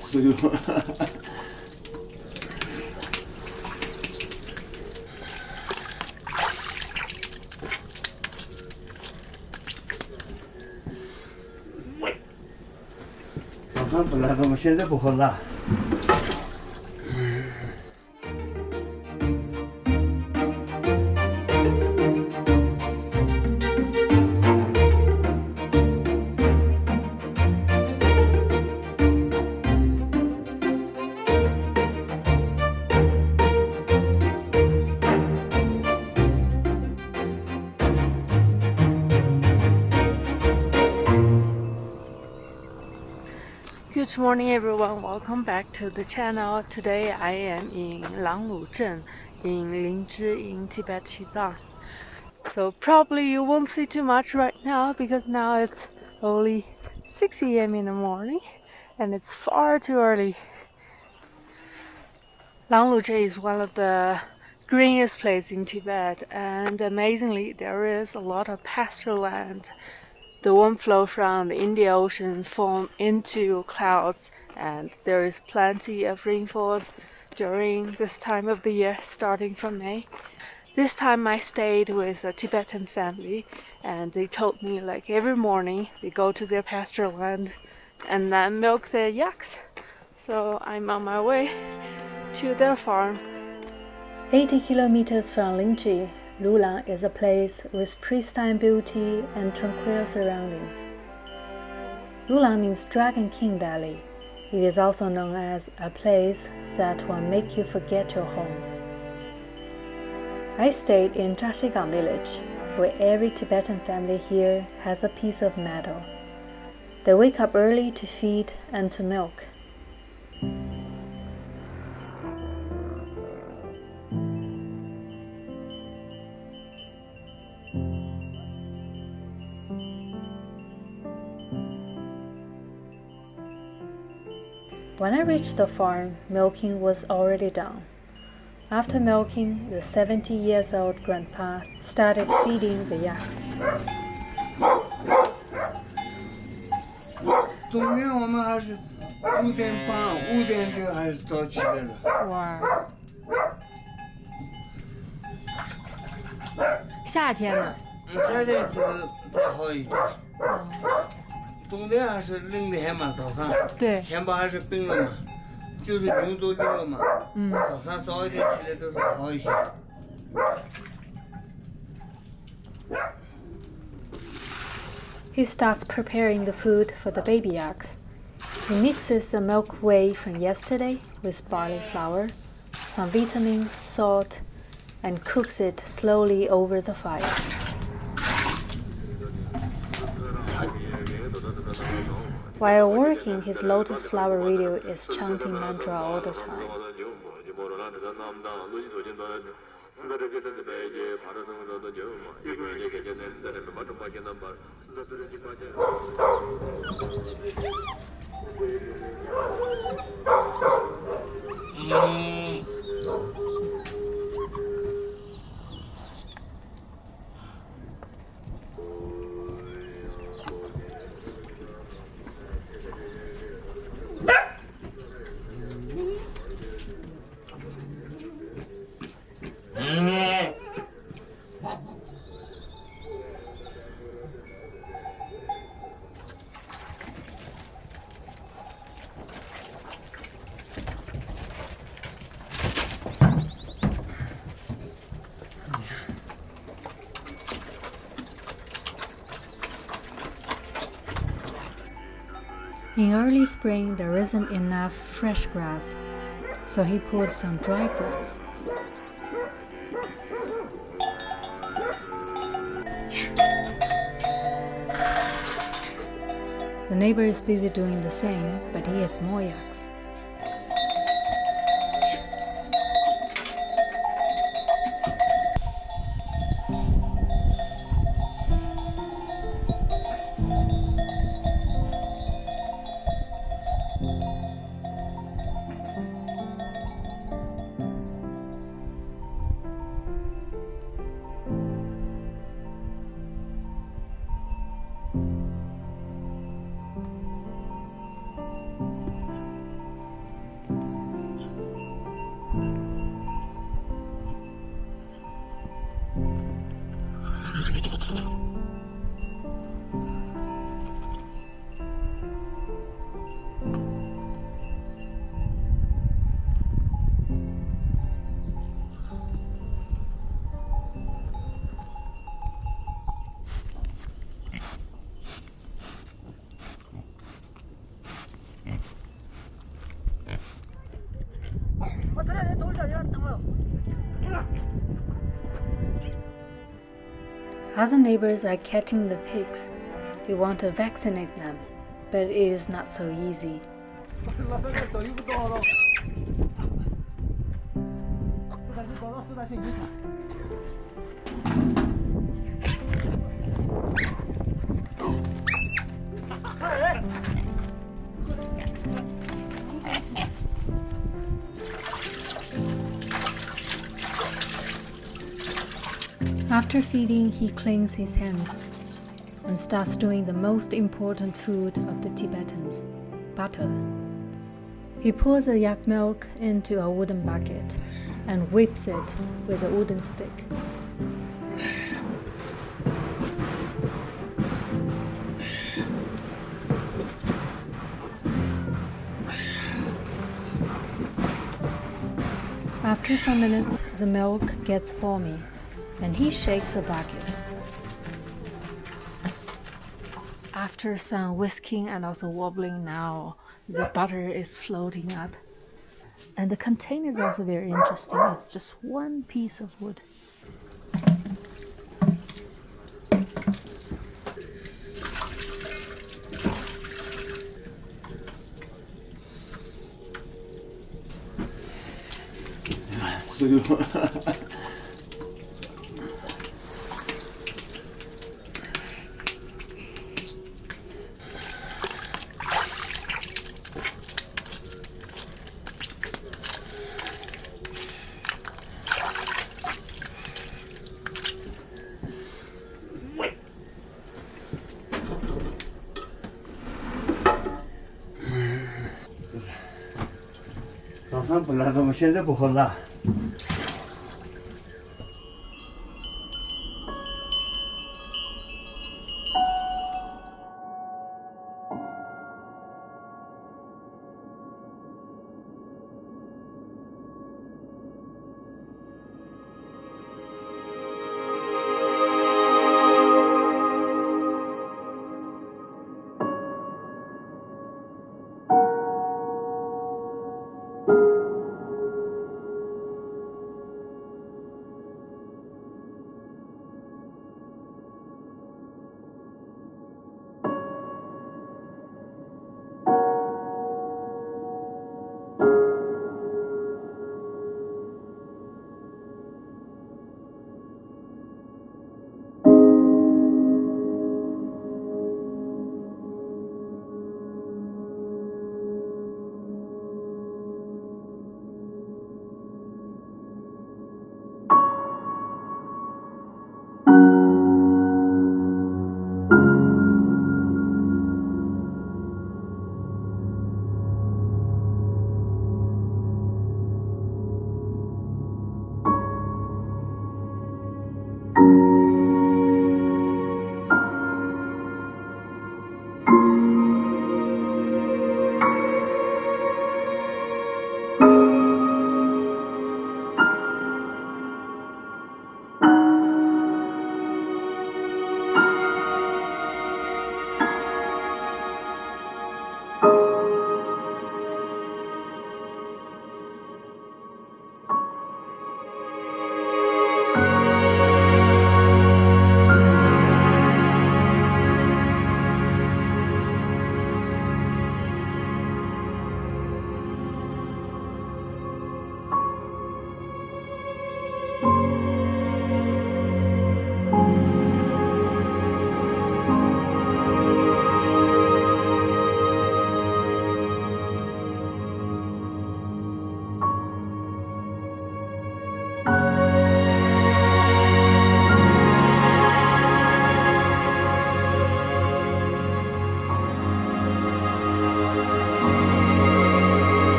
所以说。早上不辣的嘛，现在不好辣。Good morning everyone, welcome back to the channel. Today I am in Langlu Zhen in Nyngchi in Tibet, Xizang. So probably you won't see too much right now because now it's only 6 a.m. in the morning and it's far too early. Langlu Zhen is one of the greenest places in Tibet, and amazingly there is a lot of pasture land. The warm flow from the Indian Ocean form into clouds, and there is plenty of rainfalls during this time of the year, starting from May. This time I stayed with a Tibetan family, and they told me like every morning they go to their pasture land and then milk their yaks. So I'm on my way to their farm. 80 kilometers from Nyngchi, Lulang is a place with pristine beauty and tranquil surroundings. Lulang means Dragon King Valley. It is also known as a place that will make you forget your home. I stayed in Jashigang village, where every Tibetan family here has a piece of meadow. They wake up early to feed and to milk. When I reached the farm, milking was already done. After milking, the 70-year-old grandpa started feeding the yaks. 冬天我们还是5点半、5点就还是早起来了。哇！夏天呢？夏天就是再好一点。冬天还是冷得很嘛，早上。对。天把还是冰了嘛，就是云都冷了嘛。早上早一点起来都是好一些。He starts preparing the food for the baby yaks. He mixes the milk whey from yesterday with barley flour, some vitamins, salt, and cooks it slowly over the fire. While working, his lotus flower radio is chanting mantra all the time. In early spring, there isn't enough fresh grass, so he pulled some dry grass. The neighbor is busy doing the same, but he has more yaks. Other neighbors are catching the pigs. They want to vaccinate them, but it is not so easy. After feeding, he cleans his hands and starts doing the most important food of the Tibetans, butter. He pours the yak milk into a wooden bucket and whips it with a wooden stick. After some minutes, the milk gets foamy, and he shakes the bucket. After some whisking and also wobbling, now the butter is floating up. And the container is also very interesting. It's just one piece of wood.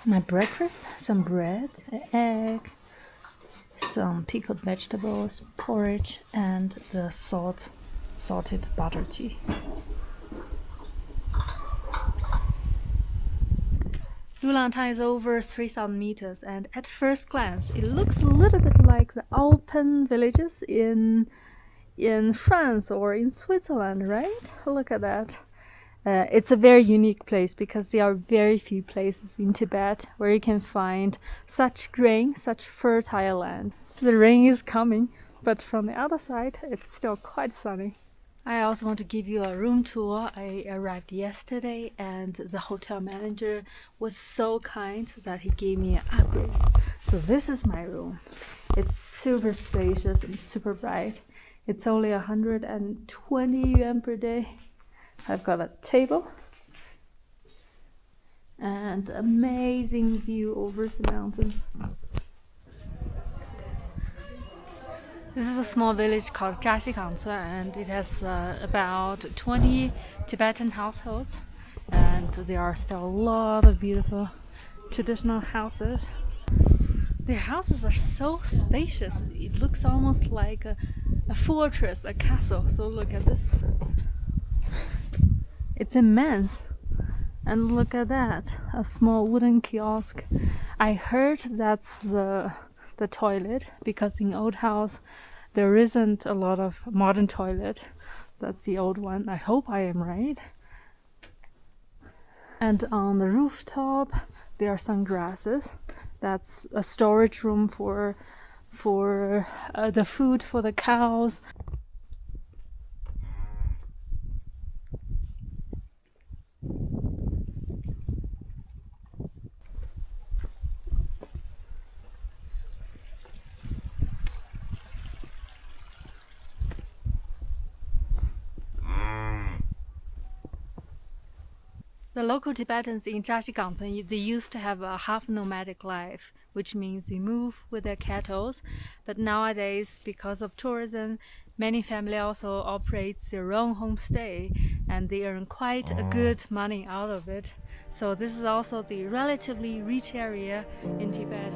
My breakfast, some bread, an egg, some pickled vegetables, porridge, and the salted butter tea. Yulangtang is over 3,000 meters, and at first glance, it looks a little bit like the Alpine villages in France or in Switzerland, right? Look at that. It's a very unique place because there are very few places in Tibet where you can find such grain, such fertile land. The rain is coming, but from the other side, it's still quite sunny. I also want to give you a room tour. I arrived yesterday and the hotel manager was so kind that he gave me an upgrade. So this is my room. It's super spacious and super bright. It's only 120 yuan per day. I've got a table and amazing view over the mountains. This is a small village called Dji Action, and it has about 20 Tibetan households, and there are still a lot of beautiful traditional houses. Their houses are so spacious, it looks almost like a fortress, a castle. So look at this. It's immense. And look at that, a small wooden kiosk. I heard that's the toilet, because in old house there isn't a lot of modern toilet. That's the old one. I hope I am right. And on the rooftop there are some grasses. That's a storage room for the food for the cows. The local Tibetans in Dji Action, they used to have a half nomadic life, which means they move with their cattle. But nowadays, because of tourism, many families also operate their own homestay, and they earn quite a good money out of it. So this is also the relatively rich area in Tibet.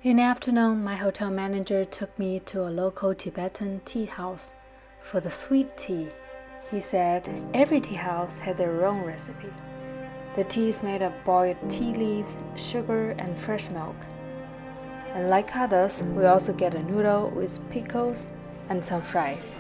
In the afternoon, my hotel manager took me to a local Tibetan tea house for the sweet tea. He said every tea house had their own recipe. The tea is made of boiled tea leaves, sugar, and fresh milk. And like others, we also get a noodle with pickles and some fries.